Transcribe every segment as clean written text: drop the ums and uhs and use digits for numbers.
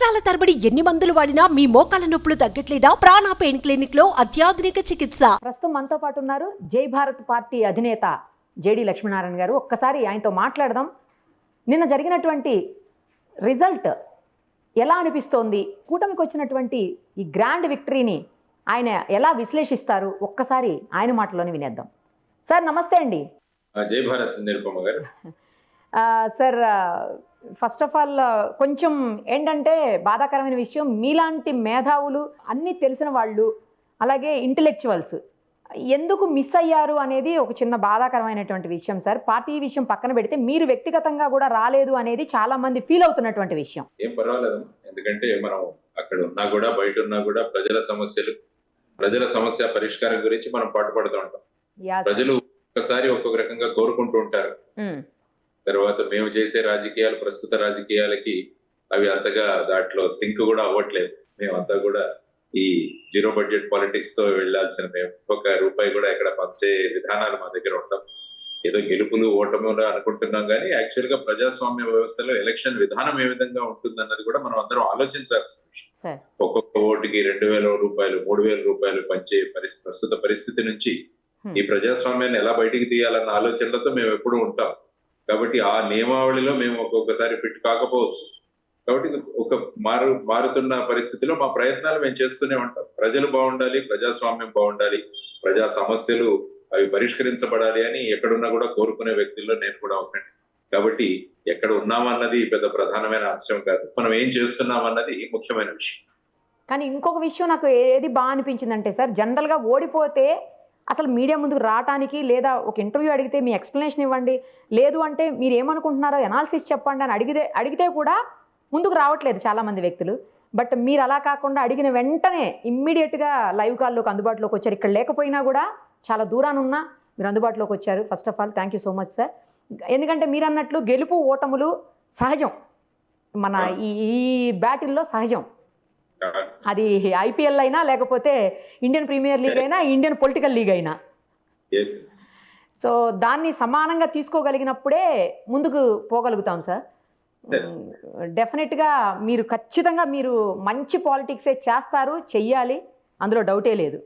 సంవత్సరాల తరబడి ఎన్ని మందులు వాడినా మీ మోకాల నొప్పులు తగ్గట్లేదా? ప్రాణ పెయిన్ క్లినిక్ లో అత్యాధునిక చికిత్స. ప్రస్తుతం మనతో పాటు ఉన్నారు జై భారత్ పార్టీ అధినేత జేడి లక్ష్మీనారాయణ గారు. ఒక్కసారి ఆయనతో మాట్లాడదాం. నిన్న జరిగినటువంటి రిజల్ట్ ఎలా అనిపిస్తోంది? కూటమికి వచ్చినటువంటి ఈ గ్రాండ్ విక్టరీని ఆయన ఎలా విశ్లేషిస్తారు? ఒక్కసారి ఆయన మాటలోనే వినేద్దాం. సార్ నమస్తే అండి. జై భారత్ నిరుపమ గారు. సార్ ఫస్ట్ ఆఫ్ ఆల్ కొంచెం ఏంటంటే బాధాకరమైన విషయం, మీలాంటి మేధావులు, అన్నీ తెలిసిన వాళ్ళు, అలాగే ఇంటెలెక్చువల్స్ ఎందుకు మిస్ అయ్యారు అనేది ఒక చిన్న బాధాకరమైనటువంటి విషయం సార్. పార్టీ విషయం పక్కన పెడితే మీరు వ్యక్తిగతంగా కూడా రాలేదు అనేది చాలా మంది ఫీల్ అవుతున్నటువంటి విషయం. ఏం పర్వాలేదు, ఎందుకంటే మనం అక్కడ ఉన్నా కూడా బయట ఉన్నా కూడా ప్రజల సమస్య పరిష్కారం గురించి మనం పాటుపడుతూ ఉంటాం. ప్రజలు ఒక్కసారి ఒక్కొక్క రకంగా కోరుకుంటూ ఉంటారు. తర్వాత మేము చేసే రాజకీయాలు ప్రస్తుత రాజకీయాలకి అవి అంతగా దాంట్లో సింక్ కూడా అవ్వట్లేదు. మేమంతా కూడా ఈ జీరో బడ్జెట్ పాలిటిక్స్ తో వెళ్లాల్సిన, మేము ఒక రూపాయి కూడా ఎక్కడ పంచే విధానాలు మా దగ్గర ఉంటాం. ఏదో గెలుపులు ఓటములు అనుకుంటున్నాం కానీ యాక్చువల్ గా ప్రజాస్వామ్య వ్యవస్థలో ఎలక్షన్ విధానం ఏ విధంగా ఉంటుంది అన్నది కూడా మనం అందరం ఆలోచించాల్సిన విషయం. ఒక్కొక్క ఓటుకి 2,000 రూపాయలు 3,000 రూపాయలు పంచే ప్రస్తుత పరిస్థితి నుంచి ఈ ప్రజాస్వామ్యాన్ని ఎలా బయటికి తీయాలన్న ఆలోచనలతో మేము ఎప్పుడూ ఉంటాం. కాబట్టి ఆ నియమావళిలో మేము ఒక్కొక్కసారి ఫిట్ కాకపోవచ్చు. కాబట్టి ఒక మారుతున్న పరిస్థితిలో మా ప్రయత్నాలు మేము చేస్తూనే ఉంటాం. ప్రజలు బాగుండాలి, ప్రజాస్వామ్యం బాగుండాలి, ప్రజా సమస్యలు అవి పరిష్కరించబడాలి అని ఎక్కడున్నా కూడా కోరుకునే వ్యక్తుల్లో నేను కూడా ఒకటి. కాబట్టి ఎక్కడ ఉన్నామన్నది పెద్ద ప్రధానమైన అంశం కాదు, మనం ఏం చేస్తున్నామన్నది ముఖ్యమైన విషయం. కానీ ఇంకొక విషయం నాకు ఏది బాగా అనిపించిందంటే సార్, జనరల్గా ఓడిపోతే అసలు మీడియా ముందుకు రావడానికి, లేదా ఒక ఇంటర్వ్యూ అడిగితే మీ ఎక్స్ప్లెనేషన్ ఇవ్వండి, లేదు అంటే మీరు ఏమనుకుంటున్నారో అనాలిసిస్ చెప్పండి అని అడిగితే కూడా ముందుకు రావట్లేదు చాలామంది వ్యక్తులు. బట్ మీరు అలా కాకుండా అడిగిన వెంటనే ఇమ్మీడియట్గా లైవ్ కాల్లోకి అందుబాటులోకి వచ్చారు. ఇక్కడ లేకపోయినా కూడా చాలా దూరాన ఉన్నా మీరు అందుబాటులోకి వచ్చారు. First of all thank you so much sir. ఎందుకంటే మీరు అన్నట్లు గెలుపు ఓటములు సహజం, మన ఈ బ్యాటిల్లో సహజం. అది ఐపీఎల్ అయినా, లేకపోతే ఇండియన్ ప్రీమియర్ లీగ్ అయినా, ఇండియన్ పొలిటికల్ లీగ్ అయినా. సో దాన్ని సమానంగా తీసుకోగలిగినప్పుడే ముందుకు పోగలుగుతాం సార్. డెఫినెట్గా మీరు ఖచ్చితంగా మీరు మంచి పాలిటిక్సే చేస్తారు, చెయ్యాలి, అందులో డౌటే లేదు.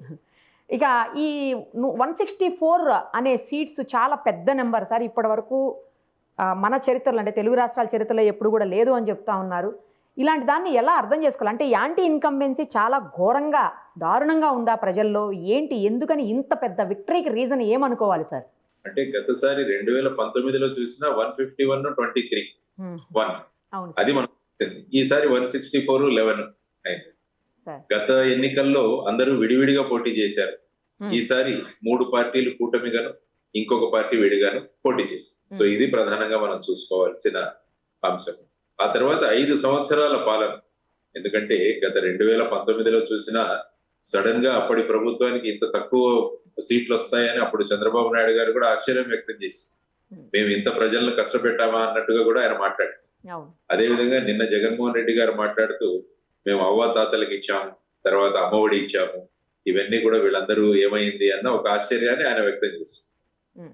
ఇక ఈ 164 అనే సీట్స్ చాలా పెద్ద నెంబర్ సార్. ఇప్పటి వరకు మన చరిత్రలో, అంటే తెలుగు రాష్ట్రాల చరిత్రలో ఎప్పుడు కూడా లేదు అని చెప్తా ఉన్నారు. ఇలాంటి దాన్ని ఎలా అర్థం చేసుకోవాలి? అంటే యాంటీ ఇన్కంబెన్సీ చాలా ఘోరంగా, దారుణంగా ఉందా ప్రజల్లో? ఏంటి, ఎందుకని ఇంత పెద్ద విక్టరీకి రీజన్ ఏమనుకోవాలి సార్? అంటే గతసారి 2019లో చూసిన 151, 23 అది మనం, ఈసారి 164-11 అయింది. గత ఎన్నికల్లో అందరూ విడివిడిగా పోటీ చేశారు. ఈసారి 3 పార్టీలు కూటమిగాను, ఇంకొక పార్టీ విడిగాను పోటీ చేశారు. సో ఇది ప్రధానంగా మనం చూసుకోవాల్సిన అంశం. ఆ తర్వాత 5 సంవత్సరాల పాలన, ఎందుకంటే గత 2019లో చూసినా సడన్ గా అప్పటి ప్రభుత్వానికి ఇంత తక్కువ సీట్లు వస్తాయని అప్పుడు చంద్రబాబు నాయుడు గారు కూడా ఆశ్చర్యం వ్యక్తం చేసి, మేము ఇంత ప్రజలను కష్టపెట్టామా అన్నట్టుగా కూడా ఆయన మాట్లాడారు. అదే విధంగా నిన్న జగన్మోహన్ రెడ్డి గారు మాట్లాడుతూ, మేము అవ్వాతాతలకు ఇచ్చాము, తర్వాత అమ్మఒడి ఇచ్చాము, ఇవన్నీ కూడా వీళ్ళందరూ ఏమైంది అన్న ఒక ఆశ్చర్యాన్ని ఆయన వ్యక్తం చేశారు.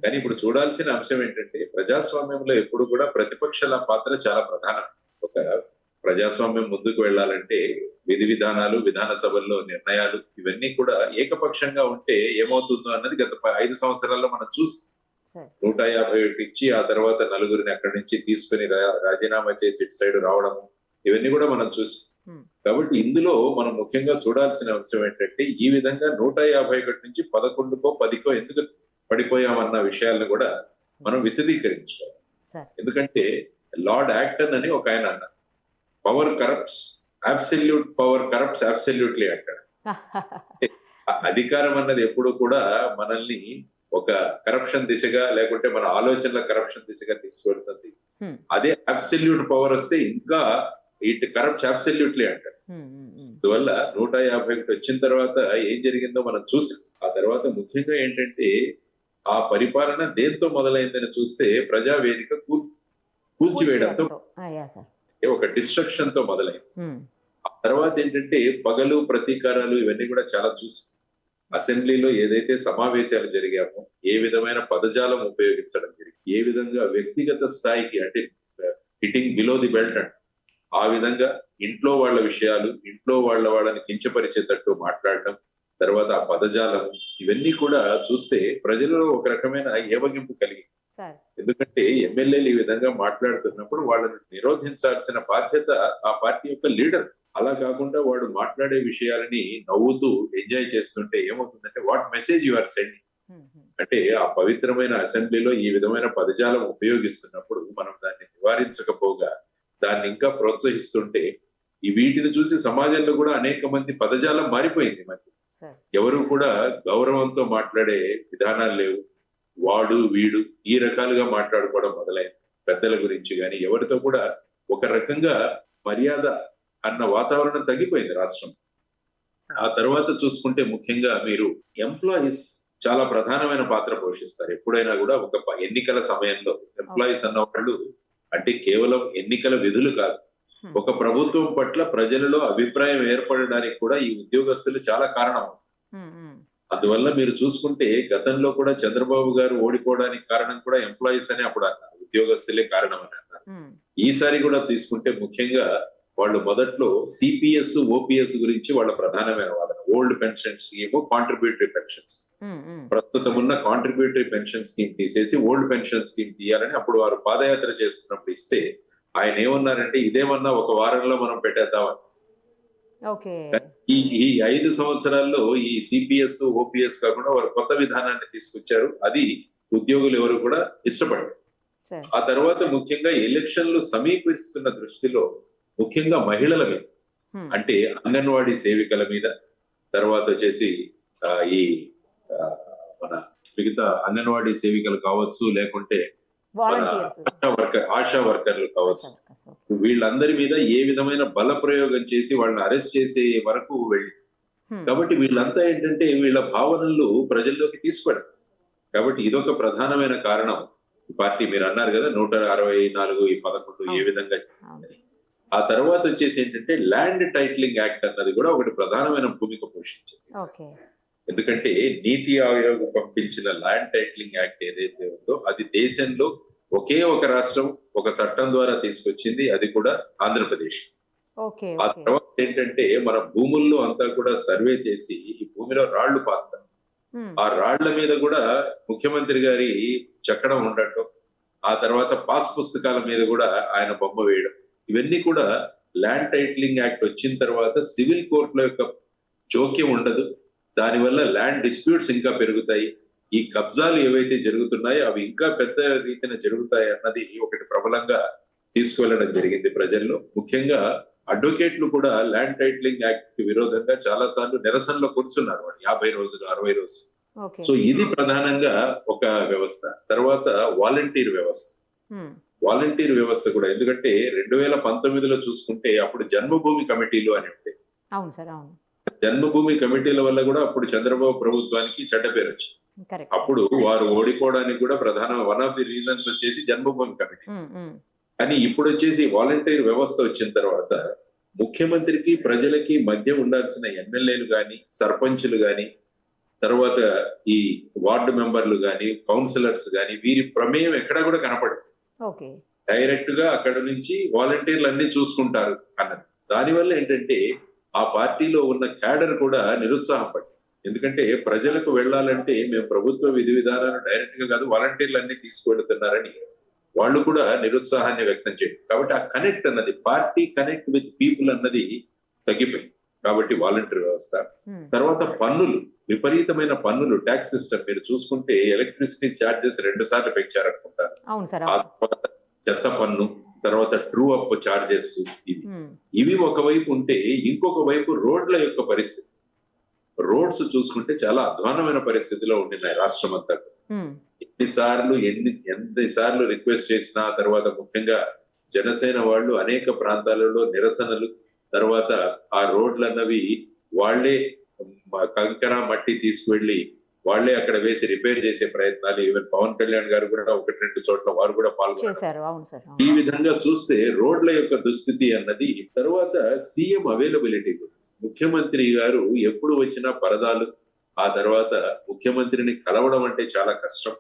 కానీ ఇప్పుడు చూడాల్సిన అంశం ఏంటంటే, ప్రజాస్వామ్యంలో ఎప్పుడు కూడా ప్రతిపక్షాల పాత్ర చాలా ప్రధానం. ఒక ప్రజాస్వామ్యం ముందుకు వెళ్ళాలంటే విధి విధానాలు, విధాన సభల్లో నిర్ణయాలు, ఇవన్నీ కూడా ఏకపక్షంగా ఉంటే ఏమవుతుందో అన్నది గత 5 సంవత్సరాల్లో మనం చూసి 151 ఇచ్చి ఆ తర్వాత 4గురిని అక్కడి నుంచి తీసుకుని రాజీనామా చేసి ఇటు సైడ్ రావడము, ఇవన్నీ కూడా మనం చూసి. కాబట్టి ఇందులో మనం ముఖ్యంగా చూడాల్సిన అంశం ఏంటంటే, ఈ విధంగా 151 నుంచి 11కో 10కో ఎందుకు పడిపోయామన్న విషయాలను కూడా మనం విశదీకరించుకోవాలి. ఎందుకంటే లార్డ్ యాక్టన్ అని ఒక ఆయన అన్నారు, power corrupts, absolute power corrupts absolutely అంటాడు. అధికారం అన్నది ఎప్పుడు కూడా మనల్ని ఒక కరప్షన్ దిశగా, లేకుంటే మన ఆలోచనల కరప్షన్ దిశగా తీసుకెళ్తుంది. అదే అబ్సల్యూట్ పవర్ వస్తే ఇంకా ఇట్ కరప్ట్స్ అబ్సల్యూట్లీ అంటాడు. అందువల్ల 151 వచ్చిన తర్వాత ఏం జరిగిందో మనం చూసాం. ఆ తర్వాత ముఖ్యంగా ఏంటంటే, ఆ పరిపాలన దేంతో మొదలైందని చూస్తే ప్రజావేదిక కూల్చివేయడంతో, ఒక డిస్ట్రక్షన్ తో మొదలైంది. ఆ తర్వాత ఏంటంటే పగలు, ప్రతీకారాలు, ఇవన్నీ కూడా చాలా చూసాం. అసెంబ్లీలో ఏదైతే సమావేశాలు జరిగామో, ఏ విధమైన పదజాలం ఉపయోగించడం జరిగింది, ఏ విధంగా వ్యక్తిగత స్థాయికి, అంటే హిట్టింగ్ బిలో ది బెల్ట్ అంట, ఆ విధంగా ఇంట్లో వాళ్ళ విషయాలు, ఇంట్లో వాళ్ళని కించపరిచేటట్టు మాట్లాడడం, తర్వాత ఆ పదజాలం, ఇవన్నీ కూడా చూస్తే ప్రజలలో ఒక రకమైన ఏవగింపు కలిగి. సార్ ఎందుకంటే ఎమ్మెల్యేలు ఈ విధంగా మాట్లాడుతున్నప్పుడు వాళ్ళని నిరోధించాల్సిన బాధ్యత ఆ పార్టీ యొక్క లీడర్. అలా కాకుండా వాడు మాట్లాడే విషయాలని నవ్వుతూ ఎంజాయ్ చేస్తుంటే ఏమవుతుందంటే what message you are sending. అంటే ఆ పవిత్రమైన అసెంబ్లీలో ఈ విధమైన పదజాలం ఉపయోగిస్తున్నప్పుడు మనం దాన్ని నివారించకపోగా దాన్ని ఇంకా ప్రోత్సహిస్తుంటే ఈ వీటిని చూసి సమాజంలో కూడా అనేక మంది పదజాలం మారిపోయింది. మరి ఎవరు కూడా గౌరవంతో మాట్లాడే విధానాలు లేవు. వాడు వీడు ఈ రకాలుగా మాట్లాడుకోవడం మొదలైంది. పెద్దల గురించి కానీ ఎవరితో కూడా ఒక రకంగా మర్యాద అన్న వాతావరణం తగ్గిపోయింది రాష్ట్రం. ఆ తర్వాత చూసుకుంటే ముఖ్యంగా మీరు ఎంప్లాయీస్ చాలా ప్రధానమైన పాత్ర పోషిస్తారు. ఎప్పుడైనా కూడా ఒక ఎన్నికల సమయంలో ఎంప్లాయీస్ అన్న వాళ్ళు అంటే కేవలం ఎన్నికల విధులు కాదు, ఒక ప్రభుత్వం పట్ల ప్రజలలో అభిప్రాయం ఏర్పడడానికి కూడా ఈ ఉద్యోగస్తులు చాలా కారణం. అందువల్ల మీరు చూసుకుంటే గతంలో కూడా చంద్రబాబు గారు ఓడిపోవడానికి కారణం కూడా ఎంప్లాయీస్ అని అప్పుడు అన్నారు, ఉద్యోగస్తులే కారణం అని అన్నారు. ఈసారి కూడా తీసుకుంటే ముఖ్యంగా వాళ్ళు మొదట్లో సిపిఎస్ ఓపీఎస్ గురించి వాళ్ళ ప్రధానమైన వాదన. Old pension scheme, contributory pensions. ప్రస్తుతం ఉన్న కాంట్రిబ్యూటరీ పెన్షన్ స్కీమ్ తీసేసి ఓల్డ్ పెన్షన్ స్కీమ్ తీయాలని అప్పుడు వారు పాదయాత్ర చేస్తున్నప్పుడు ఇస్తే ఆయన ఏమన్నారంటే ఇదేమన్నా ఒక వారంలో మనం పెట్టేద్దామని. ఈ 5 సంవత్సరాల్లో ఈ సిపిఎస్ ఓపీఎస్ కాకుండా వారు కొత్త విధానాన్ని తీసుకొచ్చారు. అది ఉద్యోగులు ఎవరు కూడా ఇష్టపడరు. ఆ తర్వాత ముఖ్యంగా ఎలక్షన్లు సమీపిస్తున్న దృష్టిలో ముఖ్యంగా మహిళల మీద, అంటే అంగన్వాడీ సేవికల మీద, తర్వాత వచ్చేసి ఈ మన మిగతా అంగన్వాడీ సేవికలు కావచ్చు, లేకుంటే ఆశా వర్కర్లు కావచ్చు, వీళ్ళందరి మీద ఏ విధమైన బల ప్రయోగం చేసి వాళ్ళని అరెస్ట్ చేసే వరకు వెళ్ళింది. కాబట్టి వీళ్ళంతా ఏంటంటే వీళ్ళ భావనలు ప్రజల్లోకి తీసుకెళ్ళారు. కాబట్టి ఇదొక ప్రధానమైన కారణం. పార్టీ మీరు అన్నారు కదా 164 ఈ 11 ఏ విధంగా. ఆ తర్వాత వచ్చేసి ఏంటంటే ల్యాండ్ టైటిలింగ్ యాక్ట్ అన్నది కూడా ఒకటి ప్రధానమైన భూమిక పోషించింది. ఎందుకంటే నీతి ఆయోగ్ పంపించిన ల్యాండ్ టైటిలింగ్ యాక్ట్ ఏదైతే ఉందో అది దేశంలో ఒకే ఒక రాష్ట్రం ఒక చట్టం ద్వారా తీసుకొచ్చింది, అది కూడా ఆంధ్రప్రదేశ్. ఆ తర్వాత ఏంటంటే మన భూముల్లో అంతా కూడా సర్వే చేసి ఈ భూమిలో రాళ్లు పాతారు. ఆ రాళ్ల మీద కూడా ముఖ్యమంత్రి గారి చెక్కడం ఉండటం, ఆ తర్వాత పాస్ పుస్తకాల మీద కూడా ఆయన బొమ్మ వేయడం, ఇవన్నీ కూడా ల్యాండ్ టైటిలింగ్ యాక్ట్ వచ్చిన తర్వాత సివిల్ కోర్టుల యొక్క జోక్యం ఉండదు. దానివల్ల ల్యాండ్ డిస్ప్యూట్స్ ఇంకా పెరుగుతాయి. ఈ కబ్జాలు ఏవైతే జరుగుతున్నాయో అవి ఇంకా పెద్ద రీతిన జరుగుతాయి అన్నది ఒకటి ప్రబలంగా తీసుకువెళ్ళడం జరిగింది ప్రజల్లో. ముఖ్యంగా అడ్వకేట్లు కూడా ల్యాండ్ టైటిలింగ్ యాక్ట్ కి విరోధంగా చాలా సార్లు నిరసనలో కూర్చున్నారు, 50 రోజులు 60 రోజులు. సో ఇది ప్రధానంగా ఒక వ్యవస్థ. తర్వాత వాలంటీర్ వ్యవస్థ. వాలంటీర్ వ్యవస్థ కూడా ఎందుకంటే 2019లో చూసుకుంటే అప్పుడు జన్మభూమి కమిటీలు అని ఉంటాయి. జన్మభూమి కమిటీల వల్ల కూడా అప్పుడు చంద్రబాబు ప్రభుత్వానికి చెడ్డ పేరు వచ్చింది. అప్పుడు వారు ఓడిపోవడానికి కూడా ప్రధాన వన్ ఆఫ్ ది రీజన్స్ వచ్చేసి జన్మభూమి కమిటీ. కానీ ఇప్పుడు వచ్చేసి వాలంటీర్ వ్యవస్థ వచ్చిన తర్వాత ముఖ్యమంత్రికి ప్రజలకి మధ్య ఉండాల్సిన ఎమ్మెల్యేలు గాని, సర్పంచులు గాని, తర్వాత ఈ వార్డు మెంబర్లు గాని, కౌన్సిలర్స్ గాని, వీరి ప్రమేయం ఎక్కడా కూడా కనపడదు. డైరెక్ట్ గా అక్కడ నుంచి వాలంటీర్లు అన్ని చూసుకుంటారు అన్నది. దానివల్ల ఏంటంటే ఆ పార్టీలో ఉన్న క్యాడర్ కూడా నిరుత్సాహపడి, ఎందుకంటే ప్రజలకు వెళ్లాలంటే మేము ప్రభుత్వ విధి విధానాలు డైరెక్ట్ గా కాదు వాలంటీర్లు అన్ని తీసుకువెళ్తున్నారని వాళ్ళు కూడా నిరుత్సాహాన్ని వ్యక్తం చేయడం. కాబట్టి ఆ కనెక్ట్ అన్నది, పార్టీ కనెక్ట్ విత్ పీపుల్ అన్నది తగ్గిపోయింది. కాబట్టి వాలంటీర్ వ్యవస్థ. తర్వాత పన్నులు, విపరీతమైన పన్నులు, ట్యాక్స్ సిస్టమ్ మీరు చూసుకుంటే ఎలక్ట్రిసిటీ ఛార్జెస్ 2 సార్లు పెంచారనుకుంటారు. ఆ తర్వాత చెత్త పన్ను, తర్వాత ట్రూ అప్ ఛార్జెస్, ఇవి ఒకవైపు ఉంటే ఇంకొక వైపు రోడ్ల యొక్క పరిస్థితి. రోడ్స్ చూసుకుంటే చాలా అధ్వానమైన పరిస్థితిలో ఉండినాయి రాష్ట్రం అంతా. ఎన్నిసార్లు రిక్వెస్ట్ చేసినా, తర్వాత ముఖ్యంగా జనసేన వాళ్ళు అనేక ప్రాంతాలలో నిరసనలు, తర్వాత ఆ రోడ్లు అన్నవి వాళ్లే కంకర మట్టి తీసుకువెళ్లి వాళ్లే అక్కడ వేసి రిపేర్ చేసే ప్రయత్నాలు, ఈవెన్ పవన్ కళ్యాణ్ గారు కూడా 1-2 చోట్ల వారు కూడా పాల్గొన్నారు. ఈ విధంగా చూస్తే రోడ్ల యొక్క దుస్థితి అన్నది. తర్వాత సీఎం అవైలబిలిటీ కూడా, ముఖ్యమంత్రి గారు ఎప్పుడు వచ్చినా పరదాలు. ఆ తర్వాత ముఖ్యమంత్రిని కలవడం అంటే చాలా కష్టం.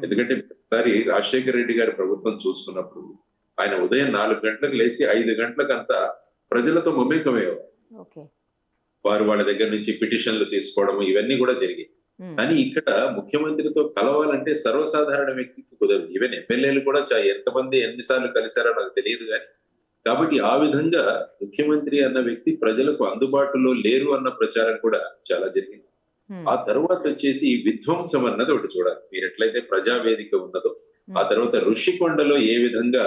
ఎందుకంటే ఒకసారి రాజశేఖర రెడ్డి గారి ప్రభుత్వం చూసుకున్నప్పుడు ఆయన ఉదయం 4 గంటలకు లేచి 5 గంటలకంతా ప్రజలతో మమేకమయ్యేవారు. ఓకే. వారు వాళ్ళ దగ్గర నుంచి పిటిషన్లు తీసుకోవడం ఇవన్నీ కూడా జరిగాయి. కానీ ఇక్కడ ముఖ్యమంత్రితో కలవాలంటే సర్వసాధారణ వ్యక్తికి కుదరదు. ఈవెన్ ఎమ్మెల్యేలు కూడా ఎంతమంది ఎన్నిసార్లు కలిశారో నాకు తెలియదు కానీ, కాబట్టి ఆ విధంగా ముఖ్యమంత్రి అన్న వ్యక్తి ప్రజలకు అందుబాటులో లేరు అన్న ప్రచారం కూడా చాలా జరిగింది. ఆ తర్వాత వచ్చేసి విధ్వంసం అన్నది ఒకటి చూడాలి. మీరు ఎట్లయితే ప్రజావేదిక ఉన్నదో ఆ తర్వాత ఋషికొండలో ఏ విధంగా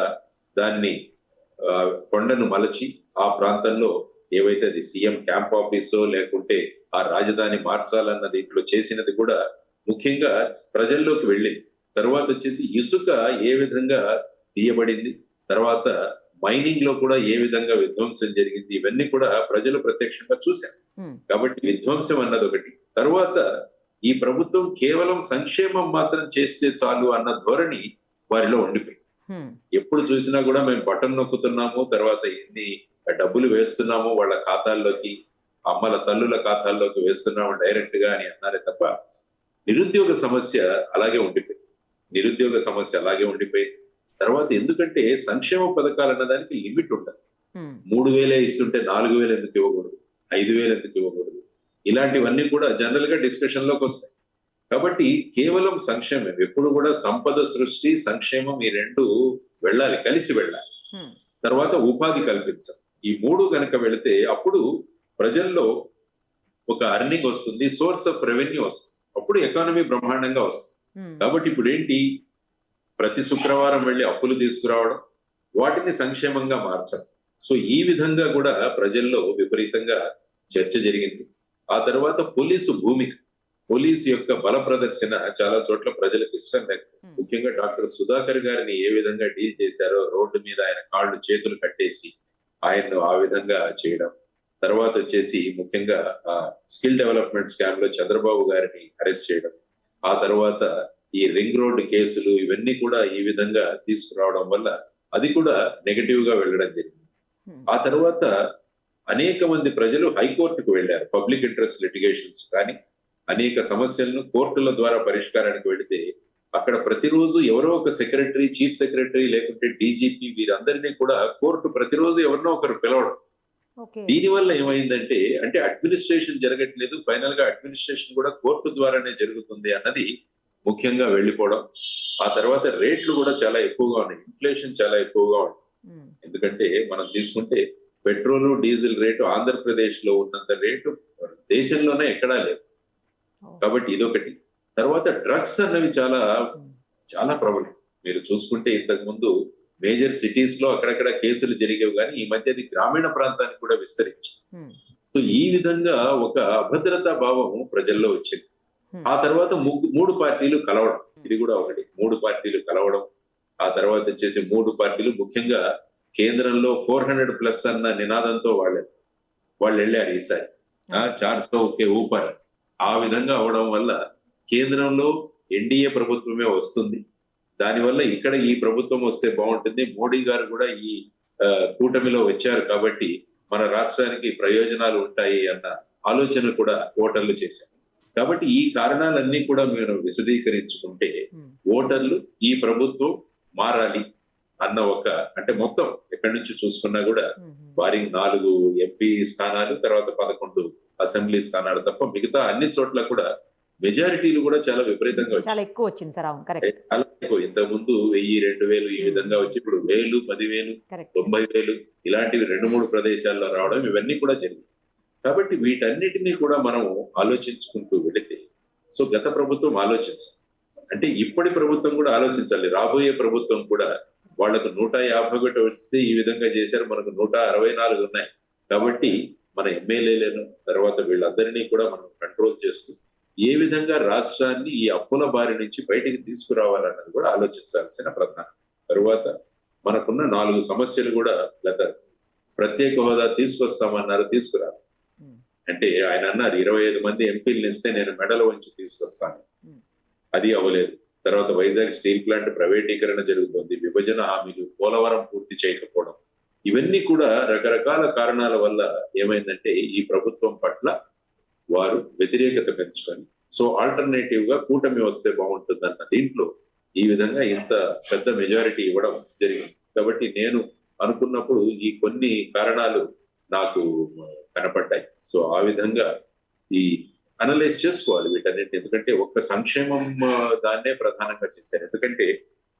దాన్ని కొండను మలచి ఆ ప్రాంతంలో ఏవైతే అది సీఎం క్యాంప్ ఆఫీసో లేకుంటే ఆ రాజధాని మార్చాలన్న దీంట్లో చేసినది కూడా ముఖ్యంగా ప్రజల్లోకి వెళ్ళింది. తర్వాత వచ్చేసి ఇసుక ఏ విధంగా తీయబడింది, తర్వాత మైనింగ్ లో కూడా ఏ విధంగా విధ్వంసం జరిగింది, ఇవన్నీ కూడా ప్రజలు ప్రత్యక్షంగా చూశారు. కాబట్టి విధ్వంసం అన్నది ఒకటి. తర్వాత ఈ ప్రభుత్వం కేవలం సంక్షేమం మాత్రం చేస్తే చాలు అన్న ధోరణి వారిలో ఉండిపోయింది. ఎప్పుడు చూసినా కూడా మేము బటన్ నొక్కుతున్నాము, తర్వాత ఎన్ని డబ్బులు వేస్తున్నాము వాళ్ళ ఖాతాల్లోకి, అమ్మల తల్లుల ఖాతాల్లోకి వేస్తున్నాము డైరెక్ట్ గా అని అన్నారే తప్ప నిరుద్యోగ సమస్య అలాగే ఉండిపోయింది. తర్వాత ఎందుకంటే సంక్షేమ పథకాలు అన్నదానికి లిమిట్ ఉండదు. 3,000 ఇస్తుంటే 4,000 ఎందుకు ఇవ్వకూడదు, 5,000 ఎందుకు ఇవ్వకూడదు, ఇలాంటివన్నీ కూడా జనరల్ గా డిస్కషన్ లోకి వస్తాయి. కాబట్టి కేవలం సంక్షేమం, ఎప్పుడు కూడా సంపద సృష్టి సంక్షేమం ఈ రెండు వెళ్ళాలి, కలిసి వెళ్ళాలి. తర్వాత ఉపాధి కల్పించాలి. ఈ మూడు కనుక వెళితే అప్పుడు ప్రజల్లో ఒక అర్నింగ్ వస్తుంది, సోర్స్ ఆఫ్ రెవెన్యూ వస్తుంది, అప్పుడు ఎకానమీ బ్రహ్మాండంగా వస్తుంది. కాబట్టి ఇప్పుడు ఏంటి, ప్రతి శుక్రవారం వెళ్ళి అప్పులు తీసుకురావడం, వాటిని సంక్షేమంగా మార్చడం. సో ఈ విధంగా కూడా ప్రజల్లో విపరీతంగా చర్చ జరిగింది. ఆ తర్వాత పోలీసు యొక్క బల ప్రదర్శన చాలా చోట్ల ప్రజలకు ఇష్టం లేదు. ముఖ్యంగా డాక్టర్ సుధాకర్ గారిని ఏ విధంగా డీల్ చేశారో, రోడ్డు మీద ఆయన కాళ్ళు చేతులు కట్టేసి ఆయన్ను ఆ విధంగా చేయడం. తర్వాత వచ్చేసి ముఖ్యంగా స్కిల్ డెవలప్మెంట్ స్కామ్ లో చంద్రబాబు గారిని అరెస్ట్ చేయడం. ఆ తర్వాత ఈ రింగ్ రోడ్డు కేసులు ఇవన్నీ కూడా ఈ విధంగా తీసుకురావడం వల్ల అది కూడా నెగటివ్ గా వెళ్ళడం జరిగింది. ఆ తర్వాత అనేక మంది ప్రజలు హైకోర్టుకు వెళ్ళారు. పబ్లిక్ ఇంట్రెస్ట్ లిటిగేషన్స్ కానీ అనేక సమస్యలను కోర్టుల ద్వారా పరిష్కారానికి వెళితే అక్కడ ప్రతిరోజు ఎవరో ఒక సెక్రటరీ, చీఫ్ సెక్రటరీ లేకుంటే డీజీపీ వీరందరినీ కూడా కోర్టు ప్రతిరోజు ఎవరినో ఒకరు పిలవడం. దీనివల్ల ఏమైందంటే అంటే అడ్మినిస్ట్రేషన్ జరగట్లేదు, ఫైనల్ గా అడ్మినిస్ట్రేషన్ కూడా కోర్టు ద్వారానే జరుగుతుంది అన్నది ముఖ్యంగా వెళ్ళిపోవడం. ఆ తర్వాత రేట్లు కూడా చాలా ఎక్కువగా ఉన్నాయి, ఇన్ఫ్లేషన్ చాలా ఎక్కువగా ఉంది. ఎందుకంటే మనం తీసుకుంటే పెట్రోలు డీజిల్ రేటు ఆంధ్రప్రదేశ్ లో ఉన్నంత రేటు దేశంలోనే ఎక్కడా లేదు. కాబట్టి ఇదొకటి. తర్వాత డ్రగ్స్ అన్నవి చాలా చాలా ప్రబలం. మీరు చూసుకుంటే ఇంతకు ముందు మేజర్ సిటీస్ లో అక్కడక్కడ కేసులు జరిగేవి, కానీ ఈ మధ్య అది గ్రామీణ ప్రాంతానికి కూడా విస్తరించింది. సో ఈ విధంగా ఒక అభద్రతా భావం ప్రజల్లో వచ్చింది. ఆ తర్వాత 3 పార్టీలు కలవడం, ఇది కూడా ఒకటి. 3 పార్టీలు కలవడం, ఆ తర్వాత వచ్చేసి 3 పార్టీలు ముఖ్యంగా కేంద్రంలో 400+ అన్న నినాదంతో వాళ్ళు వెళ్ళారు ఈసారి. 400 కే ఊపర్ ఆ విధంగా అవడం వల్ల కేంద్రంలో ఎన్డీఏ ప్రభుత్వమే వస్తుంది. దానివల్ల ఇక్కడ ఈ ప్రభుత్వం వస్తే బాగుంటుంది, మోడీ గారు కూడా ఈ కూటమిలో వచ్చారు కాబట్టి మన రాష్ట్రానికి ప్రయోజనాలు ఉంటాయి అన్న ఆలోచన కూడా ఓటర్లు చేశారు. కాబట్టి ఈ కారణాలన్నీ కూడా మీరు విశదీకరించుకుంటే ఓటర్లు ఈ ప్రభుత్వం మారాలి అన్న ఒక, అంటే మొత్తం ఎక్కడి నుంచి చూసుకున్నా కూడా వారికి 4 ఎంపీ స్థానాలు, తర్వాత 11 అసెంబ్లీ స్థానాలు తప్ప మిగతా అన్ని చోట్ల కూడా మెజారిటీలు కూడా చాలా విపరీతంగా చాలా ఎక్కువ వచ్చింది సార్. అవును, కరెక్ట్. చాలా ఎక్కువ. ఇంతకుముందు 1000, 2000 ఈ విధంగా వచ్చి ఇప్పుడు 1000, 10,000, 90,000 ఇలాంటివి 2-3 ప్రదేశాల్లో రావడం ఇవన్నీ కూడా జరిగింది. కాబట్టి వీటన్నిటినీ కూడా మనం ఆలోచించుకుంటూ వెళితే, సో గత ప్రభుత్వం ఆలోచించాలి, అంటే ఇప్పటి ప్రభుత్వం కూడా ఆలోచించాలి. రాబోయే ప్రభుత్వం కూడా వాళ్లకు 151 వస్తే ఈ విధంగా చేశారు, మనకు 164 ఉన్నాయి. కాబట్టి మన ఎమ్మెల్యేలను తర్వాత వీళ్ళందరినీ కూడా మనం కంట్రోల్ చేస్తూ ఏ విధంగా రాష్ట్రాన్ని ఈ అప్పుల బారి నుంచి బయటికి తీసుకురావాలన్నది కూడా ఆలోచించాల్సిన ప్రధానం. తరువాత మనకున్న 4 సమస్యలు కూడా గత ప్రత్యేక హోదా తీసుకొస్తామన్నారు, తీసుకురాలి. అంటే ఆయన అన్నారు 25 మంది ఎంపీలను ఇస్తే నేను మెడలు వంచి తీసుకొస్తాను, అది అవ్వలేదు. తర్వాత వైజాగ్ స్టీల్ ప్లాంట్ ప్రైవేటీకరణ జరుగుతుంది, విభజన హామీలు, పోలవరం పూర్తి చేయకపోవడం, ఇవన్నీ కూడా రకరకాల కారణాల వల్ల ఏమైందంటే ఈ ప్రభుత్వం పట్ల వారు వ్యతిరేకత పెంచుకొని, సో ఆల్టర్నేటివ్ గా కూటమి వస్తే బాగుంటుంది అన్న దీంట్లో ఈ విధంగా ఇంత పెద్ద మెజారిటీ ఇవ్వడం జరిగింది. కాబట్టి నేను అనుకున్నప్పుడు ఈ కొన్ని కారణాలు నాకు కనపడ్డాయి. సో ఆ విధంగా ఈ అనలైజ్ చేసుకోవాలి వీటన్నిటి. ఎందుకంటే ఒక్క సంక్షేమం దాన్నే ప్రధానంగా చేశారు. ఎందుకంటే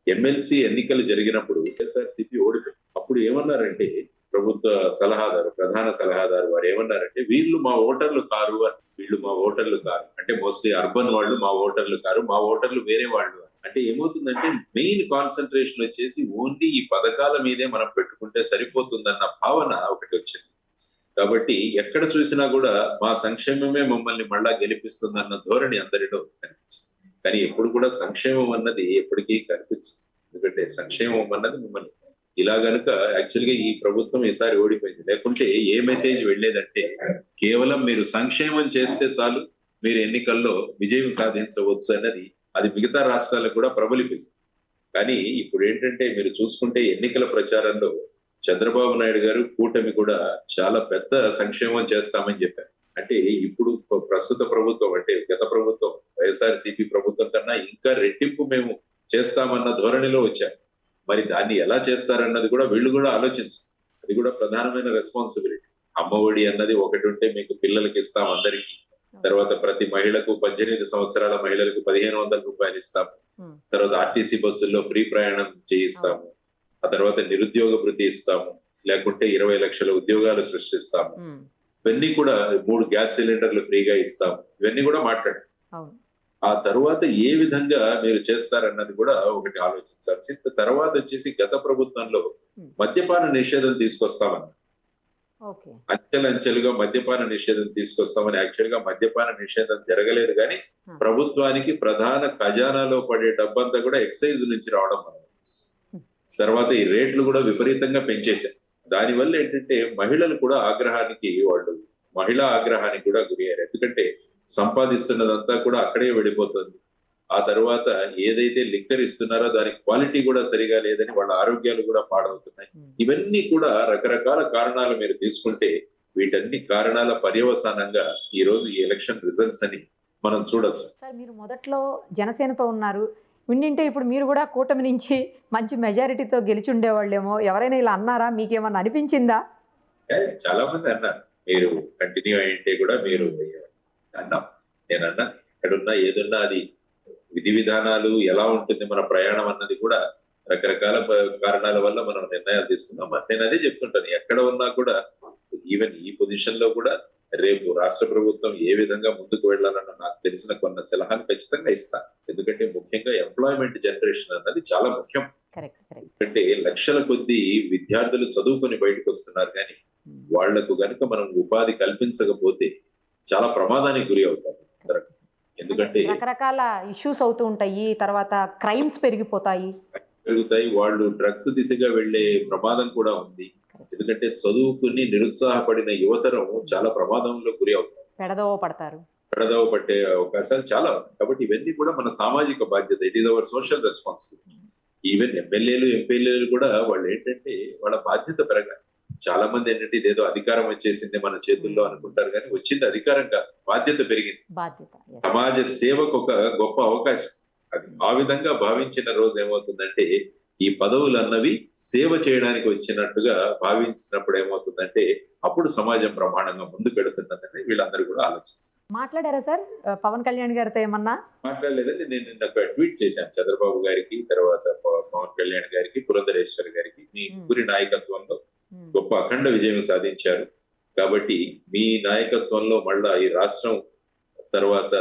ఎమ్మెల్సీ ఎన్నికలు జరిగినప్పుడు వైఎస్ఆర్సీపీ ఓడిపోయింది. అప్పుడు ఏమన్నారంటే ప్రభుత్వ సలహాదారు, ప్రధాన సలహాదారు వారు ఏమన్నారంటే వీళ్ళు మా ఓటర్లు కారు అని. వీళ్ళు మా ఓటర్లు కారు అంటే మోస్ట్లీ అర్బన్ వాళ్ళు మా ఓటర్లు కారు, మా ఓటర్లు వేరే వాళ్ళు. అంటే ఏమవుతుందంటే మెయిన్ కాన్సన్ట్రేషన్ వచ్చేసి ఓన్లీ ఈ పథకాల మీదే మనం పెట్టుకుంటే సరిపోతుందన్న భావన ఒకటి వచ్చింది. కాబట్టి ఎక్కడ చూసినా కూడా మా సంక్షేమమే మమ్మల్ని మళ్ళా గెలిపిస్తుందన్న ధోరణి అందరిలో కనిపించింది. కానీ ఎప్పుడు కూడా సంక్షేమం అన్నది ఎప్పటికీ కనిపించదు. ఎందుకంటే సంక్షేమం అన్నది మిమ్మల్ని ఇలా గనుక యాక్చువల్గా ఈ ప్రభుత్వం ఈసారి ఓడిపోయింది. లేకుంటే ఏ మెసేజ్ వెళ్ళేదంటే కేవలం మీరు సంక్షేమం చేస్తే చాలు మీరు ఎన్నికల్లో విజయం సాధించవచ్చు అన్నది. అది మిగతా రాష్ట్రాలకు కూడా ప్రబలిపోయింది. కానీ ఇప్పుడు ఏంటంటే మీరు చూసుకుంటే ఎన్నికల ప్రచారంలో చంద్రబాబు నాయుడు గారు కూటమి కూడా చాలా పెద్ద సంక్షేమం చేస్తామని చెప్పారు. అంటే ఇప్పుడు ప్రస్తుత ప్రభుత్వం అంటే గత ప్రభుత్వం వైఎస్ఆర్సీపీ ప్రభుత్వం కన్నా ఇంకా రెట్టింపు మేము చేస్తామన్న ధోరణిలో వచ్చారు. మరి దాన్ని ఎలా చేస్తారన్నది కూడా వీళ్ళు కూడా ఆలోచించారు. అది కూడా ప్రధానమైన రెస్పాన్సిబిలిటీ. అమ్మఒడి అన్నది ఒకటి ఉంటే మీకు పిల్లలకి ఇస్తాం అందరికీ. తర్వాత ప్రతి మహిళకు 18 సంవత్సరాల మహిళలకు 1500 రూపాయలు ఇస్తాము. తర్వాత ఆర్టీసీ బస్సుల్లో ఫ్రీ ప్రయాణం చేయిస్తాము. ఆ తర్వాత నిరుద్యోగ భృతి ఇస్తాము. లేకుంటే 20 లక్షల ఉద్యోగాలు సృష్టిస్తాము. ఇవన్నీ కూడా 3 గ్యాస్ సిలిండర్లు ఫ్రీగా ఇస్తాము. ఇవన్నీ కూడా మాట్లాడారు. ఆ తర్వాత ఏ విధంగా మీరు చేస్తారన్నది కూడా ఒకటి ఆలోచించాల్సింది. తర్వాత వచ్చేసి గత ప్రభుత్వంలో మద్యపాన నిషేధం తీసుకొస్తామన్నారు. అంచెలంచెలుగా మద్యపాన నిషేధం తీసుకొస్తామని. యాక్చువల్ గా మద్యపాన నిషేధం జరగలేదు, కానీ ప్రభుత్వానికి ప్రధాన ఖజానాలో పడే డబ్బంతా కూడా ఎక్సైజ్ నుంచి రావడం వల్ల తర్వాత ఈ రేట్లు కూడా విపరీతంగా పెంచేశారు. దానివల్ల ఏంటంటే మహిళలు కూడా మహిళా ఆగ్రహానికి కూడా గురయ్యారు. ఎందుకంటే సంపాదిస్తున్నదంతా కూడా అక్కడే వెళ్ళిపోతుంది. ఆ తర్వాత ఏదైతే లిక్కర్ ఇస్తున్నారో దాని క్వాలిటీ కూడా సరిగా లేదని వాళ్ళ ఆరోగ్యాలు కూడా పాడవుతున్నాయి. ఇవన్నీ కూడా రకరకాల కారణాలు మీరు తీసుకుంటే వీటన్ని కారణాల పర్యవసానంగా ఈ రోజు ఈ ఎలక్షన్ రిజల్ట్స్ అని మనం చూడొచ్చు. సార్ మీరు మొదట్లో జనసేనతో ఉన్నారు, వింటే ఇప్పుడు మీరు కూడా కూటమి నుంచి మంచి మెజారిటీతో గెలిచి ఉండేవాళ్ళేమో. ఎవరైనా ఇలా అన్నారా? మీకేమన్నా అనిపించిందా? చాలా మంది అన్నారు. మీరు కంటిన్యూ అయింటే కూడా మీరు అన్నాం. నేనన్నా ఎక్కడున్నా ఏదున్నా అది విధి విధానాలు ఎలా ఉంటుంది మన ప్రయాణం అన్నది కూడా రకరకాల కారణాల వల్ల మనం నిర్ణయాలు తీసుకున్నాం. నేను అదే చెప్తుంటాను. ఎక్కడ ఉన్నా కూడా ఈవెన్ ఈ పొజిషన్ లో కూడా రేపు రాష్ట్ర ప్రభుత్వం ఏ విధంగా ముందుకు వెళ్ళాలన్న నాకు తెలిసిన కొన్ని సలహాలు ఖచ్చితంగా ఇస్తాను. ఎందుకంటే ముఖ్యంగా ఎంప్లాయ్మెంట్ జనరేషన్ అన్నది చాలా ముఖ్యం. ఎందుకంటే లక్షల కొద్ది విద్యార్థులు చదువుకొని బయటకు వస్తున్నారు, కానీ వాళ్లకు గనుక మనం ఉపాధి కల్పించకపోతే చాలా ప్రమాదానికి గురి అవుతారు. ఎందుకంటే రకరకాల ఇష్యూస్ అవుతూ ఉంటాయి, తర్వాత క్రైమ్స్ పెరుగుతాయి. వాళ్ళు డ్రగ్స్ దిశగా వెళ్లే ప్రమాదం కూడా ఉంది. ఎందుకంటే చదువుకుని నిరుత్సాహపడిన యువతరం చాలా ప్రమాదంలో గురి అవుతారు, పెడదవ పట్టే అవకాశాలు చాలా ఉన్నాయి. కాబట్టి ఇవన్నీ కూడా మన సామాజిక బాధ్యత. It is our social responsibility. Even ఎమ్మెల్యేలు ఎంపీలు కూడా వాళ్ళు ఏంటంటే వాళ్ళ బాధ్యత పెరగాలి. చాలా మంది ఏంటంటే ఇదేదో అధికారం వచ్చేసింది మన చేతుల్లో అనుకుంటారు, కానీ వచ్చింది అధికారం కాదు, బాధ్యత పెరిగింది. సమాజ సేవకు ఒక గొప్ప అవకాశం. అది ఆ విధంగా భావించిన రోజు ఏమవుతుందంటే ఈ పదవులు అన్నవి సేవ చేయడానికి వచ్చినట్టుగా భావించినప్పుడు ఏమవుతుందంటే అప్పుడు సమాజం ప్రమాణంగా ముందుకు వెళుతున్నదని వీళ్ళందరూ కూడా ఆలోచించారు. మాట్లాడారా సార్ పవన్ కళ్యాణ్ గారితో? ఏమన్నా మాట్లాడలేదండి. నేను నిన్న ట్వీట్ చేశాను చంద్రబాబు గారికి, తర్వాత పవన్ కళ్యాణ్ గారికి, పురంధరేశ్వరి గారికి. మీ ముగ్గురి నాయకత్వంలో గొప్ప అఖండ విజయం సాధించారు. కాబట్టి మీ నాయకత్వంలో మళ్ళా ఈ రాష్ట్రం తర్వాత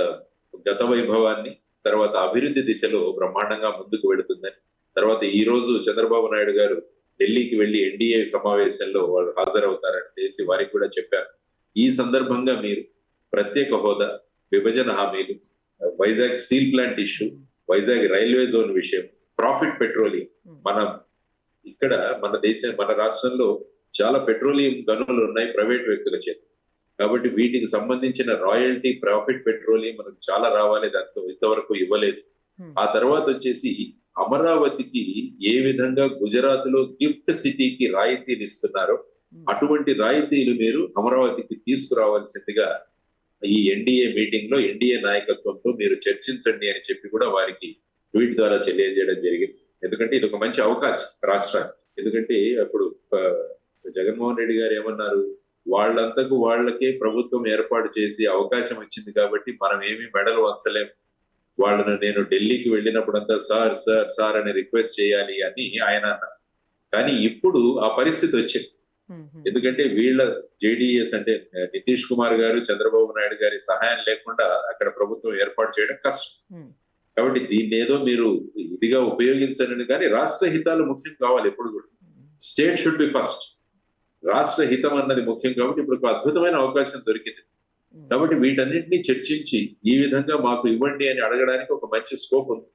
గత వైభవాన్ని, తర్వాత అభివృద్ధి దిశలో బ్రహ్మాండంగా ముందుకు వెళుతుందని, తర్వాత ఈ రోజు చంద్రబాబు నాయుడు గారు ఢిల్లీకి వెళ్లి ఎన్డీఏ సమావేశంలో వాళ్ళు హాజరవుతారని తెలిసి వారికి కూడా చెప్పారు. ఈ సందర్భంగా మీరు ప్రత్యేక హోదా, విభజన హామీలు, Vizag steel plant issue, Vizag railway zone విషయం, ప్రాఫిట్ పెట్రోలియం, ఇక్కడ మన రాష్ట్రంలో చాలా పెట్రోలియం గనులు ఉన్నాయి ప్రైవేట్ వ్యక్తుల చేత. కాబట్టి వీటికి సంబంధించిన రాయల్టీ, ప్రాఫిట్ పెట్రోలియం మనకు చాలా రావాలి, దాంతో ఇంతవరకు ఇవ్వలేదు. ఆ తర్వాత వచ్చేసి అమరావతికి ఏ విధంగా గుజరాత్ లో గిఫ్ట్ సిటీకి రాయితీలు ఇస్తున్నారో అటువంటి రాయితీలు మీరు అమరావతికి తీసుకురావాల్సిందిగా ఈ ఎన్డీఏ మీటింగ్ లో ఎన్డీఏ నాయకత్వంతో మీరు చర్చించండి అని చెప్పి కూడా వారికి ట్వీట్ ద్వారా తెలియజేయడం జరిగింది. ఎందుకంటే ఇది ఒక మంచి అవకాశం రాష్ట్రానికి. ఎందుకంటే అప్పుడు జగన్మోహన్ రెడ్డి గారు ఏమన్నారు, వాళ్ళంతకు వాళ్ళకే ప్రభుత్వం ఏర్పాటు చేసి అవకాశం వచ్చింది కాబట్టి మనం ఏమీ మెడలు వంచలేం, వాళ్ళను నేను ఢిల్లీకి వెళ్ళినప్పుడంతా సార్ సార్ సార్ అని రిక్వెస్ట్ చేయాలి అని ఆయన అన్నారు. కానీ ఇప్పుడు ఆ పరిస్థితి వచ్చింది. ఎందుకంటే వీళ్ళ జేడీఎస్ అంటే నితీష్ కుమార్ గారు, చంద్రబాబు నాయుడు గారి సహాయం లేకుండా అక్కడ ప్రభుత్వం ఏర్పాటు చేయడం కష్టం. కాబట్టి దీన్ని ఏదో మీరు ఇదిగా ఉపయోగించండి, కానీ రాష్ట్ర హితాలు ముఖ్యం కావాలి ఎప్పుడు కూడా. State should be first. రాష్ట్ర హితం అన్నది ముఖ్యం కాబట్టి ఇప్పుడు ఒక అద్భుతమైన అవకాశం దొరికింది. కాబట్టి వీటన్నిటిని చర్చించి ఈ విధంగా మాకు ఇవ్వండి అని అడగడానికి ఒక మంచి స్కోప్ ఉంది.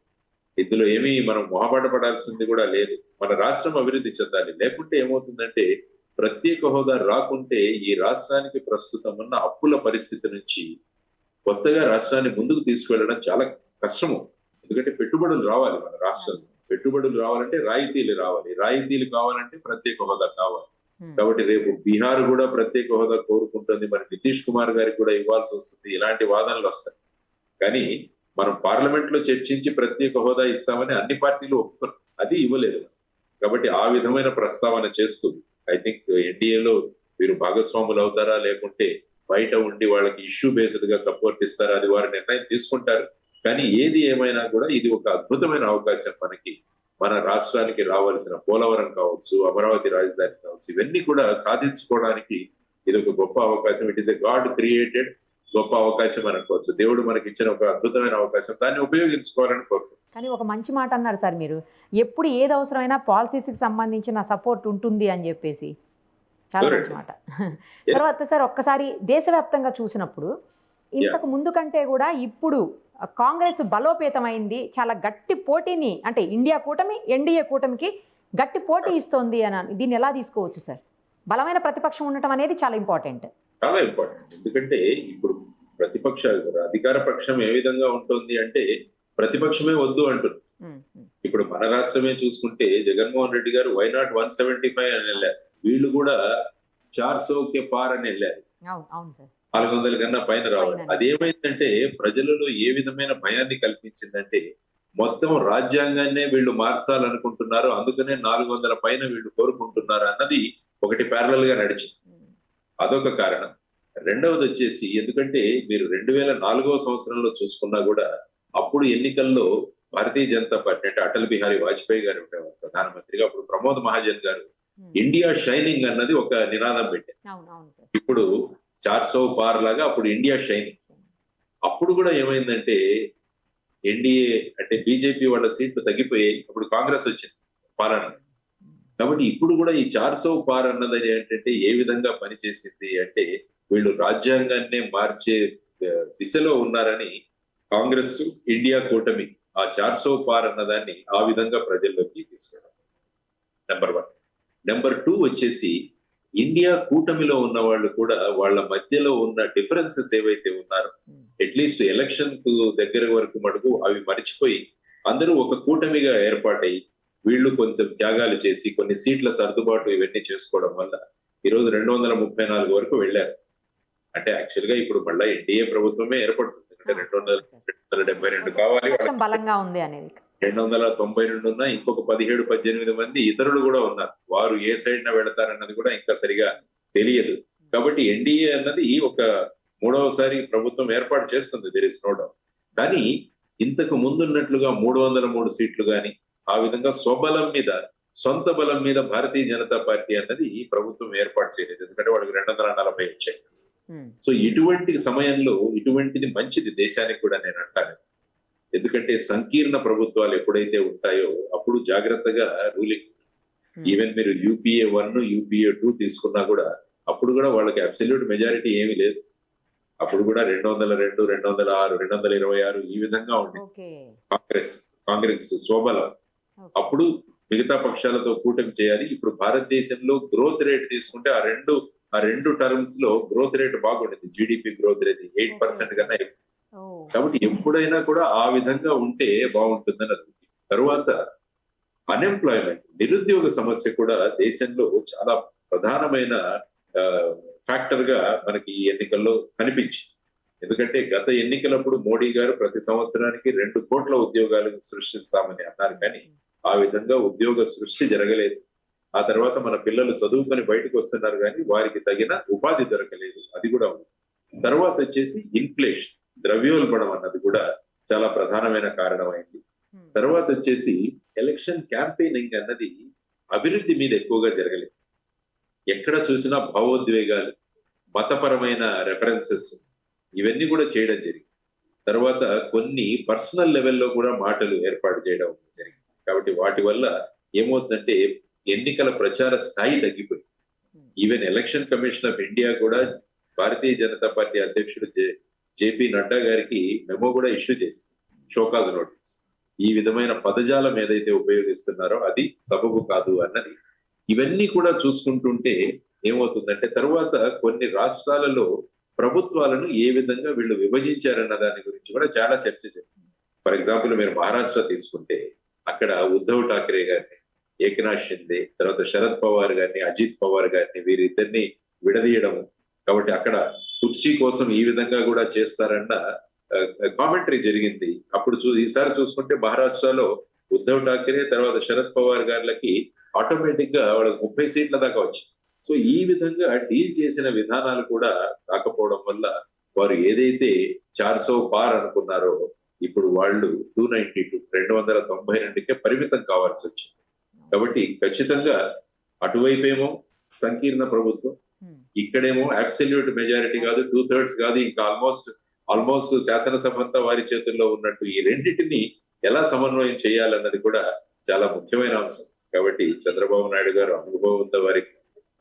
ఇందులో ఏమీ మనం మొహమాట పడాల్సింది కూడా లేదు. మన రాష్ట్రం అభివృద్ధి చెందాలి. లేకుంటే ఏమవుతుందంటే ప్రత్యేక హోదా రాకుంటే ఈ రాష్ట్రానికి ప్రస్తుతం ఉన్న అప్పుల పరిస్థితి నుంచి కొత్తగా రాష్ట్రాన్ని ముందుకు తీసుకువెళ్ళడం చాలా కష్టము. ఎందుకంటే పెట్టుబడులు రావాలి మన రాష్ట్రంలో. పెట్టుబడులు రావాలంటే రాయితీలు రావాలి, రాయితీలు కావాలంటే ప్రత్యేక హోదా కావాలి. కాబట్టి రేపు బీహార్ కూడా ప్రత్యేక హోదా కోరుకుంటుంది, మరి నితీష్ కుమార్ గారికి కూడా ఇవ్వాల్సి వస్తుంది. ఇలాంటి వాదనలు వస్తాయి. కానీ మనం పార్లమెంట్ లో చర్చించి ప్రత్యేక హోదా ఇస్తామని అన్ని పార్టీలు ఒప్పుకున్నారు, అది ఇవ్వలేదు. కాబట్టి ఆ విధమైన ప్రస్తావన చేస్తుంది. ఐ థింక్ ఎన్డీఏలో వీరు భాగస్వాములు అవుతారా లేకుంటే బయట ఉండి వాళ్ళకి ఇష్యూ బేస్డ్ గా సపోర్ట్ ఇస్తారా, అది వారి నిర్ణయం తీసుకుంటారు. కానీ ఏది ఏమైనా కూడా ఇది ఒక అద్భుతమైన అవకాశం మనకి. మన రాష్ట్రానికి రావాల్సిన పోలవరం కావచ్చు, అమరావతి రాజధాని కావచ్చు, ఇవన్నీ కూడా సాధించుకోవడానికి ఇది ఒక గొప్ప అవకాశం. It is a God created గొప్ప అవకాశం అనుకోవచ్చు. దేవుడు మనకి ఇచ్చిన ఒక అద్భుతమైన అవకాశం, దాన్ని ఉపయోగించుకోవాలని కోరుకుంటున్నాను. కానీ ఒక మంచి మాట అన్నారు సార్ మీరు, ఎప్పుడు ఏది అవసరమైనా పాలసీస్కి సంబంధించిన సపోర్ట్ ఉంటుంది అని చెప్పేసి. చాలా మంచి మాట. తర్వాత సార్ ఒక్కసారి దేశవ్యాప్తంగా చూసినప్పుడు ఇంతకు ముందు కంటే కూడా ఇప్పుడు కాంగ్రెస్ బలోపేతమైంది, చాలా గట్టి పోటీని, అంటే ఇండియా కూటమి ఎన్డీఏ కూటమికి గట్టి పోటీ ఇస్తోంది అని దీన్ని ఎలా తీసుకోవచ్చు సార్? బలమైన ప్రతిపక్షం ఉండటం అనేది చాలా ఇంపార్టెంట్. చాలా ఇంపార్టెంట్. ఎందుకంటే ఇప్పుడు ప్రతిపక్ష అధికార పక్షం ఏ విధంగా ఉంటుంది అంటే ప్రతిపక్షమే వద్దు అంటుంది. ఇప్పుడు మన రాష్ట్రమే చూసుకుంటే జగన్మోహన్ రెడ్డి గారు వైనాట్ 175 అని వెళ్ళారు, వీళ్ళు కూడా 400 కే పార్ అని వెళ్ళారు. 400 కన్నా పైన రావాలి. అదేమైందంటే ప్రజలలో ఏ విధమైన భయాన్ని కల్పించిందంటే మొత్తం రాజ్యాంగాన్నే వీళ్ళు మార్చాలనుకుంటున్నారు, అందుకనే 400 పైన వీళ్ళు కోరుకుంటున్నారు అన్నది ఒకటి ప్యారలల్ గా నడిచింది. అదొక కారణం. రెండవది వచ్చేసి ఎందుకంటే మీరు 2004వ సంవత్సరంలో చూసుకున్నా కూడా అప్పుడు ఎన్నికల్లో భారతీయ జనతా పార్టీ అంటే అటల్ బిహారీ వాజ్పేయి గారు ఉండేవారు ప్రధానమంత్రిగా. అప్పుడు ప్రమోద్ మహాజన్ గారు ఇండియా షైనింగ్ అన్నది ఒక నినాదం పెట్టారు. ఇప్పుడు 400 పార్ లాగా అప్పుడు ఇండియా షైనింగ్. అప్పుడు కూడా ఏమైందంటే ఎన్డీఏ అంటే బీజేపీ వాళ్ళ సీట్లు తగ్గిపోయాయి, అప్పుడు కాంగ్రెస్ వచ్చింది పాలన. కాబట్టి ఇప్పుడు కూడా ఈ 400 పార్ అన్నది ఏంటంటే ఏ విధంగా పనిచేసింది అంటే వీళ్ళు రాజ్యాంగాన్నే మార్చే దిశలో ఉన్నారని కాంగ్రెస్ ఇండియా కూటమి ఆ 400 పార్ అన్నదాన్ని ఆ విధంగా ప్రజల్లోకి తీసుకెళ్ళడం నెంబర్ 1. నెంబర్ 2 వచ్చేసి ఇండియా కూటమిలో ఉన్న వాళ్ళు కూడా వాళ్ళ మధ్యలో ఉన్న డిఫరెన్సెస్ ఏవైతే ఉన్నారో అట్లీస్ట్ ఎలక్షన్ కు దగ్గర వరకు మటుకు అవి మర్చిపోయి అందరూ ఒక కూటమిగా ఏర్పాటై వీళ్ళు కొంత త్యాగాలు చేసి కొన్ని సీట్ల సర్దుబాటు ఇవన్నీ చేసుకోవడం వల్ల ఈరోజు 234 వరకు వెళ్ళారు. అంటే యాక్చువల్ గా ఇప్పుడు మళ్ళీ ఎన్డీఏ ప్రభుత్వమే ఏర్పడుతుంది. అంటే 272 కావాలి, బలంగా ఉంది అనేది 292 ఉన్నా ఇంకొక 17-18 మంది ఇతరులు కూడా ఉన్నారు. వారు ఏ సైడ్ న వెళతారన్నది కూడా ఇంకా సరిగా తెలియదు. కాబట్టి ఎన్డీఏ అన్నది ఒక 3వసారి ప్రభుత్వం ఏర్పాటు చేస్తుంది, దేర్ ఇస్ నో డౌట్. కానీ ఇంతకు ముందున్నట్లుగా 303 సీట్లు గాని ఆ విధంగా స్వబలం మీద సొంత బలం మీద భారతీయ జనతా పార్టీ అన్నది ప్రభుత్వం ఏర్పాటు చేయలేదు. ఎందుకంటే వాళ్ళకి 240 వచ్చాయి. సో ఇటువంటి సమయంలో ఇటువంటిది మంచిది దేశానికి కూడా నేను అంటాను. ఎందుకంటే సంకీర్ణ ప్రభుత్వాలు ఎప్పుడైతే ఉంటాయో అప్పుడు జాగ్రత్తగా రూలింగ్. ఈవెన్ మీరు యూపీఏ 1 యూపీఏ 2 తీసుకున్నా కూడా అప్పుడు కూడా వాళ్ళకి అబ్సల్యూట్ మెజారిటీ ఏమీ లేదు. అప్పుడు కూడా 202, 206, 226 ఈ విధంగా ఉంది కాంగ్రెస్ స్వబలం. అప్పుడు మిగతా పక్షాలతో కూటమి చేయాలి. ఇప్పుడు భారతదేశంలో గ్రోత్ రేట్ తీసుకుంటే ఆ రెండు టర్మ్స్ లో గ్రోత్ రేట్ బాగుండేది. జీడిపి గ్రోత్ రేట్ 8% కన్నా ఎక్కువ. కాబట్టి ఎప్పుడైనా కూడా ఆ విధంగా ఉంటే బాగుంటుందని అనుకుంటుంది. తరువాత అన్ఎంప్లాయ్మెంట్, నిరుద్యోగ సమస్య కూడా దేశంలో చాలా ప్రధానమైన ఫ్యాక్టర్ గా మనకి ఈ ఎన్నికల్లో కనిపించింది. ఎందుకంటే గత ఎన్నికలప్పుడు మోడీ గారు ప్రతి సంవత్సరానికి 2 కోట్ల ఉద్యోగాలను సృష్టిస్తామని అన్నారు, కానీ ఆ విధంగా ఉద్యోగ సృష్టి జరగలేదు. ఆ తర్వాత మన పిల్లలు చదువుకొని బయటకు వస్తున్నారు కానీ వారికి తగిన ఉపాధి దొరకలేదు, అది కూడా ఉంది. తర్వాత వచ్చేసి ఇన్ఫ్లేషన్, ద్రవ్యోల్బణం అన్నది కూడా చాలా ప్రధానమైన కారణమైంది. తర్వాత వచ్చేసి ఎలక్షన్ క్యాంపెయినింగ్ అన్నది అభివృద్ధి మీద ఎక్కువగా జరగలేదు. ఎక్కడ చూసినా భావోద్వేగాలు, మతపరమైన రెఫరెన్సెస్ ఇవన్నీ కూడా చేయడం జరిగింది. తర్వాత కొన్ని పర్సనల్ లెవెల్లో కూడా మాటలు ఏర్పాటు చేయడం జరిగింది. కాబట్టి వాటి వల్ల ఏమవుతుందంటే ఎన్నికల ప్రచార స్థాయి తగ్గిపోయింది. Even election commission of India కూడా భారతీయ జనతా పార్టీ అధ్యక్షుడు జేపీ నడ్డా గారికి మెమో కూడా ఇష్యూ చేసింది, షోకాజ్ నోటీస్. ఈ విధమైన పదజాలం ఏదైతే ఉపయోగిస్తున్నారో అది సబబు కాదు అన్నది. ఇవన్నీ కూడా చూసుకుంటుంటే ఏమవుతుందంటే తర్వాత కొన్ని రాష్ట్రాలలో ప్రభుత్వాలను ఏ విధంగా వీళ్ళు విభజించారన్న దాని గురించి కూడా చాలా చర్చ జరిగింది. ఫర్ ఎగ్జాంపుల్ మీరు మహారాష్ట్ర తీసుకుంటే అక్కడ ఉద్ధవ్ ఠాక్రే గారిని, ఏకనాథ్ షిందే, తర్వాత శరద్ పవార్ గారిని, అజిత్ పవార్ గారిని వీరిద్దరిని విడదీయడం. కాబట్టి అక్కడ కుర్చీ కోసం ఈ విధంగా కూడా చేస్తారన్న కామెంటరీ జరిగింది. అప్పుడు ఈసారి చూసుకుంటే మహారాష్ట్రలో ఉద్ధవ్ ఠాక్రే తర్వాత శరద్ పవార్ గారికి ఆటోమేటిక్ గా వాళ్ళకి 30 సీట్ల దాకా వచ్చింది. సో ఈ విధంగా డీల్ చేసిన విధానాలు కూడా కాకపోవడం వల్ల వారు ఏదైతే 400 పార్ అనుకున్నారో ఇప్పుడు వాళ్ళు 292కే పరిమితం కావాల్సి వచ్చింది. కాబట్టి ఖచ్చితంగా అటువైపేమో సంకీర్ణ ప్రభుత్వం, ఇక్కడేమో అబ్సల్యూట్ మెజారిటీ కాదు, 2/3 కాదు, ఇంకా ఆల్మోస్ట్ శాసనసభ అంతా వారి చేతుల్లో ఉన్నట్టు ఈ రెండింటిని ఎలా సమన్వయం చేయాలన్నది కూడా చాలా ముఖ్యమైన అంశం. కాబట్టి చంద్రబాబు నాయుడు గారు అనుభవం ఉందా వారికి,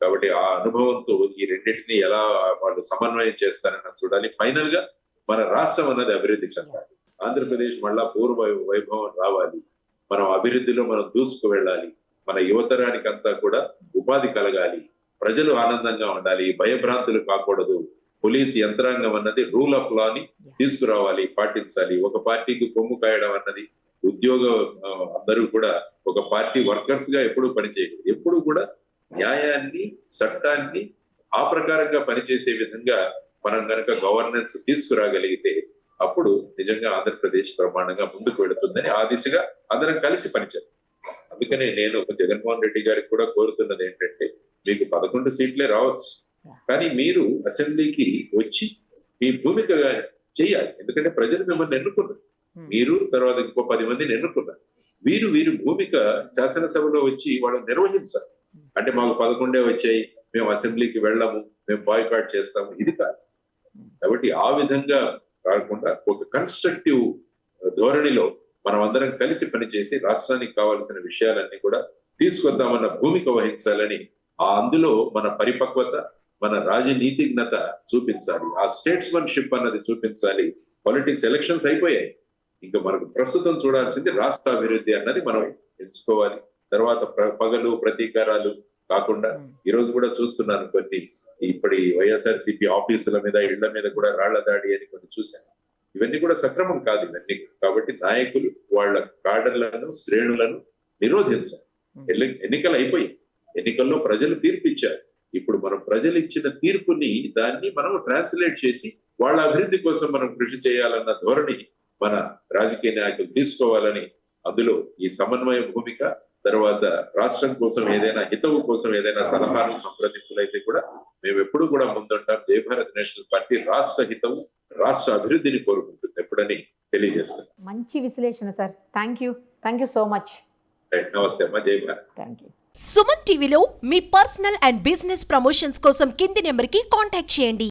కాబట్టి ఆ అనుభవంతో ఈ రెండింటిని ఎలా వాళ్ళు సమన్వయం చేస్తారన్న చూడాలి. ఫైనల్ గా మన రాష్ట్రం అన్నది అభివృద్ధి చెందాలి, ఆంధ్రప్రదేశ్ మళ్ళా పూర్వ వైభవం రావాలి, మనం అభివృద్ధిలో మనం దూసుకు వెళ్ళాలి, మన యువతరానికి అంతా కూడా ఉపాధి కలగాలి, ప్రజలు ఆనందంగా ఉండాలి, భయభ్రాంతులు కాకూడదు. పోలీస్ యంత్రాంగం అన్నది రూల్ ఆఫ్ లా ని తీసుకురావాలి, పాటించాలి. ఒక పార్టీకి కొమ్ము కాయడం అన్నది అందరూ కూడా ఒక పార్టీ వర్కర్స్ గా ఎప్పుడు పనిచేయదు. ఎప్పుడు కూడా న్యాయాన్ని, చట్టాన్ని ఆ ప్రకారంగా పనిచేసే విధంగా మనం కనుక గవర్నెన్స్ తీసుకురాగలిగితే అప్పుడు నిజంగా ఆంధ్రప్రదేశ్ ప్రమాణంగా ముందుకు వెళుతుందని ఆ దిశగా అందరం కలిసి పనిచేయాలి. అందుకనే నేను జగన్మోహన్ రెడ్డి గారికి కూడా కోరుతున్నది ఏంటంటే మీకు 11 సీట్లే రావచ్చు, కానీ మీరు అసెంబ్లీకి వచ్చి మీ భూమిక చేయాలి. ఎందుకంటే ప్రజలు మిమ్మల్ని ఎన్నుకున్నారు, మీరు తర్వాత ఇంకో 10 మందిని ఎన్నుకున్నారు. వీరు భూమిక శాసనసభలో వచ్చి వాళ్ళు నిర్వహించాలి. అంటే మాకు 11 వచ్చాయి, మేము అసెంబ్లీకి వెళ్ళాము, మేము బాయ్కాట్ చేస్తాము, ఇది కాదు. కాబట్టి ఆ విధంగా కాకుండా ఒక కన్స్ట్రక్టివ్ ధోరణిలో మనం అందరం కలిసి పనిచేసి రాష్ట్రానికి కావాల్సిన విషయాలన్నీ కూడా తీసుకొద్దామన్న భూమిక వహించాలని, అందులో మన పరిపక్వత, మన రాజనీతిజ్ఞత చూపించాలి, ఆ స్టేట్స్మన్షిప్ అన్నది చూపించాలి. పాలిటిక్స్ ఎలక్షన్స్ అయిపోయాయి, ఇంకా మనకు ప్రస్తుతం చూడాల్సింది రాష్ట్ర అభివృద్ధి అన్నది మనం ఎంచుకోవాలి. తర్వాత పగలు ప్రతీకారాలు కాకుండా ఈ రోజు కూడా చూస్తున్నాను కొన్ని ఇప్పటి వైఎస్ఆర్సీపీ ఆఫీసుల మీద, ఇళ్ల మీద కూడా రాళ్ల దాడి అని కొన్ని చూశాను. ఇవన్నీ కూడా సక్రమం కాదు ఇవన్నీ. కాబట్టి నాయకులు వాళ్ళ కాడర్లను, శ్రేణులను నిరోధించాలి. ఎన్నికలు అయిపోయి, ఎన్నికల్లో ప్రజలు తీర్పు ఇచ్చారు. ఇప్పుడు మనం ప్రజలు ఇచ్చిన తీర్పుని దాన్ని మనం ట్రాన్స్లేట్ చేసి వాళ్ళ అభివృద్ధి కోసం మనం కృషి చేయాలన్న ధోరణి మన రాజకీయ నాయకులు తీసుకోవాలని, అందులో ఈ సమన్వయ భూమిక, తర్వాత రాష్ట్రం కోసం ఏదైనా హితవు కోసం ఏదైనా సలహాలు, సంప్రదింపులు అయితే కూడా మేము ఎప్పుడు కూడా ముందుంటాం. జై భారత్ నేషనల్ పార్టీ రాష్ట్ర హితవు, రాష్ట్ర అభివృద్ధిని కోరుకుంటుంది ఎప్పుడని తెలియజేస్తాం. మంచి విశ్లేషణ sir, thank you so much. నమస్తే అమ్మా, జై భారత్. Thank you. సుమన్ టీవీలో మీ పర్సనల్ అండ్ బిజినెస్ ప్రమోషన్స్ కోసం కింది నెంబర్కి కాంటాక్ట్ చేయండి.